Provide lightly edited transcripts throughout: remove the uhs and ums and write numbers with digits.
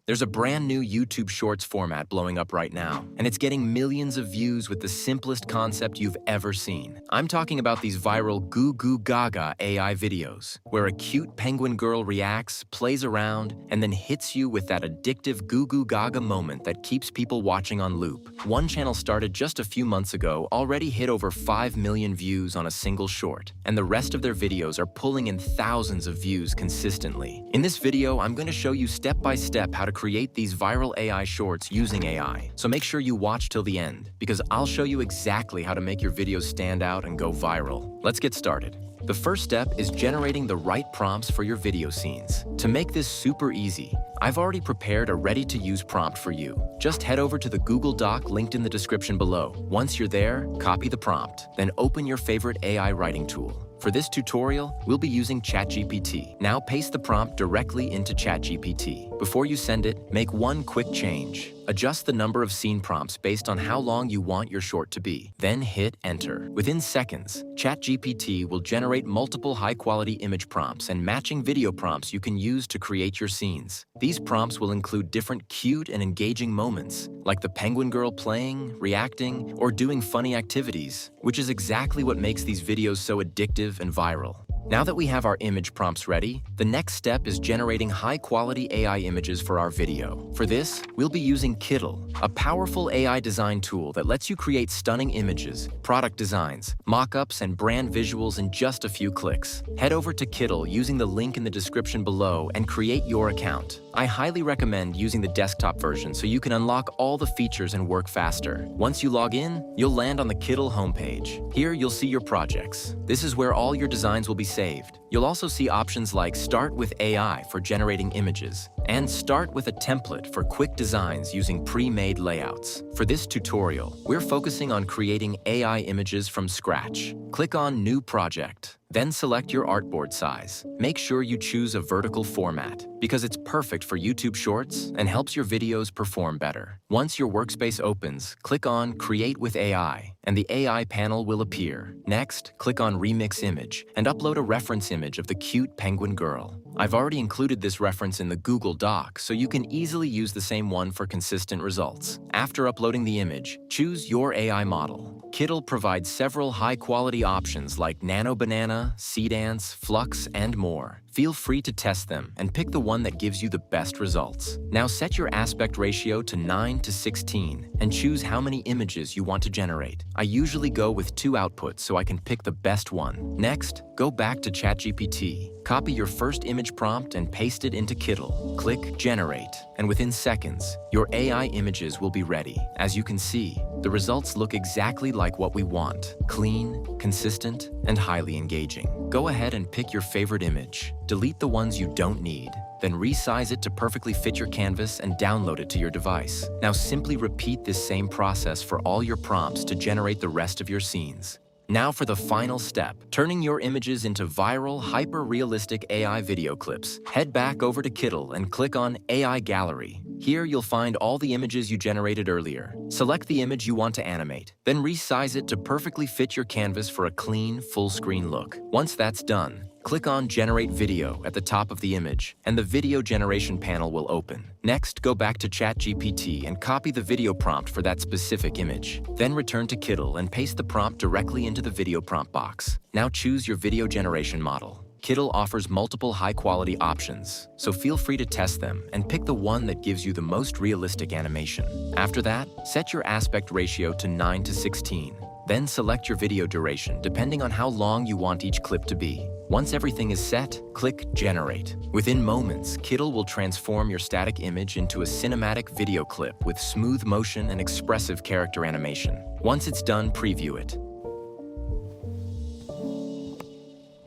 There's a brand new YouTube Shorts format blowing up right now, and it's getting millions of views with the simplest concept you've ever seen. I'm talking about these viral GuGuGaGa AI videos, where a cute penguin girl reacts, plays around, and then hits you with that addictive GuGuGaGa moment that keeps people watching on loop. One channel started just a few months ago, already hit over 5 million views on a single short, and the rest of their videos are pulling in thousands of views consistently. In this video, I'm going to show you step by step how to create these viral AI shorts using AI. So make sure you watch till the end, because I'll show you exactly how to make your videos stand out and go viral. Let's get started. The first step is generating the right prompts for your video scenes. To make this super easy, I've already prepared a ready-to-use prompt for you. Just head over to the Google Doc linked in the description below. Once you're there, copy the prompt, then open your favorite AI writing tool. For this tutorial, we'll be using ChatGPT. Now paste the prompt directly into ChatGPT. Before you send it, make one quick change. Adjust the number of scene prompts based on how long you want your short to be. Then hit enter. Within seconds, ChatGPT will generate multiple high-quality image prompts and matching video prompts you can use to create your scenes. These prompts will include different cute and engaging moments, like the penguin girl playing, reacting, or doing funny activities, which is exactly what makes these videos so addictive and viral. Now that we have our image prompts ready, the next step is generating high-quality AI images for our video. For this, we'll be using Kittl, a powerful AI design tool that lets you create stunning images, product designs, mock-ups, and brand visuals in just a few clicks. Head over to Kittl using the link in the description below and create your account. I highly recommend using the desktop version so you can unlock all the features and work faster. Once you log in, you'll land on the Kittl homepage. Here, you'll see your projects. This is where all your designs will be saved. You'll also see options like Start with AI for generating images, and Start with a template for quick designs using pre-made layouts. For this tutorial, we're focusing on creating AI images from scratch. Click on New Project. Then select your artboard size. Make sure you choose a vertical format, because it's perfect for YouTube Shorts and helps your videos perform better. Once your workspace opens, click on Create with AI, and the AI panel will appear. Next, click on Remix Image and upload a reference image of the cute penguin girl. I've already included this reference in the Google Doc, so you can easily use the same one for consistent results. After uploading the image, choose your AI model. Kittl provides several high-quality options like Nano Banana, Seedance, Flux, and more. Feel free to test them and pick the one that gives you the best results. Now set your aspect ratio to 9:16 and choose how many images you want to generate. I usually go with 2 outputs so I can pick the best one. Next, go back to ChatGPT. Copy your first image prompt and paste it into Kittl. Click Generate, and within seconds, your AI images will be ready. As you can see, the results look exactly like what we want: clean, consistent, and highly engaging. Go ahead and pick your favorite image. Delete the ones you don't need, then resize it to perfectly fit your canvas and download it to your device. Now simply repeat this same process for all your prompts to generate the rest of your scenes. Now for the final step, turning your images into viral, hyper-realistic AI video clips. Head back over to Kittl and click on AI Gallery. Here you'll find all the images you generated earlier. Select the image you want to animate, then resize it to perfectly fit your canvas for a clean, full-screen look. Once that's done, click on Generate Video at the top of the image, and the video generation panel will open. Next, go back to ChatGPT and copy the video prompt for that specific image. Then return to Kittl and paste the prompt directly into the video prompt box. Now choose your video generation model. Kittl offers multiple high-quality options, so feel free to test them and pick the one that gives you the most realistic animation. After that, set your aspect ratio to 9:16. Then select your video duration depending on how long you want each clip to be. Once everything is set, click Generate. Within moments, Kittl will transform your static image into a cinematic video clip with smooth motion and expressive character animation. Once it's done, preview it.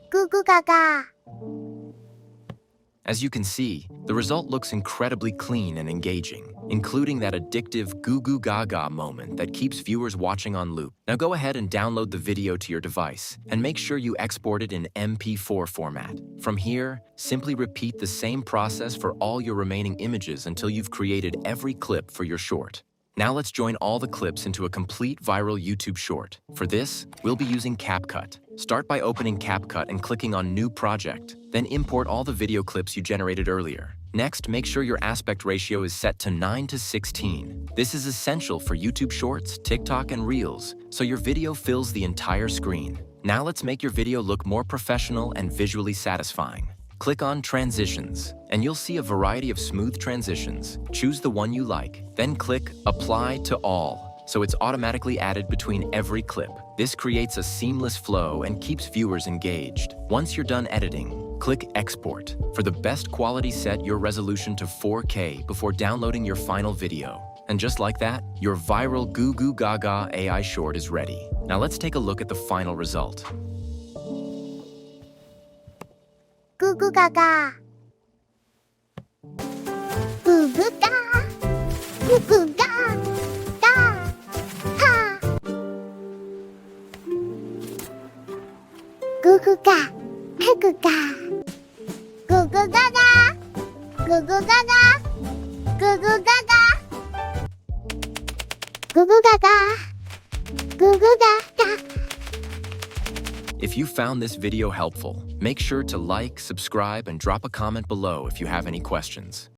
GuGuGaGa. As you can see, the result looks incredibly clean and engaging, including that addictive GuGuGaGa moment that keeps viewers watching on loop. Now go ahead and download the video to your device, and make sure you export it in MP4 format. From here, simply repeat the same process for all your remaining images until you've created every clip for your short. Now let's join all the clips into a complete viral YouTube short. For this, we'll be using CapCut. Start by opening CapCut and clicking on New Project. Then import all the video clips you generated earlier. Next, make sure your aspect ratio is set to 9:16. This is essential for YouTube Shorts, TikTok, and Reels, so your video fills the entire screen. Now let's make your video look more professional and visually satisfying. Click on Transitions, and you'll see a variety of smooth transitions. Choose the one you like, then click Apply to All, so it's automatically added between every clip. This creates a seamless flow and keeps viewers engaged. Once you're done editing, click Export. For the best quality, set your resolution to 4K before downloading your final video. And just like that, your viral GuGuGaGa AI short is ready. Now let's take a look at the final result. GuGuGaGa. GuGuGa. GuGuGa. Ga. Ha. GuGuGa. GuGuGa. GuGuGaGa. GuGuGaGa. GuGuGaGa. GuGuGaGa. GuGuGaGa. If you found this video helpful, make sure to like, subscribe, and drop a comment below if you have any questions.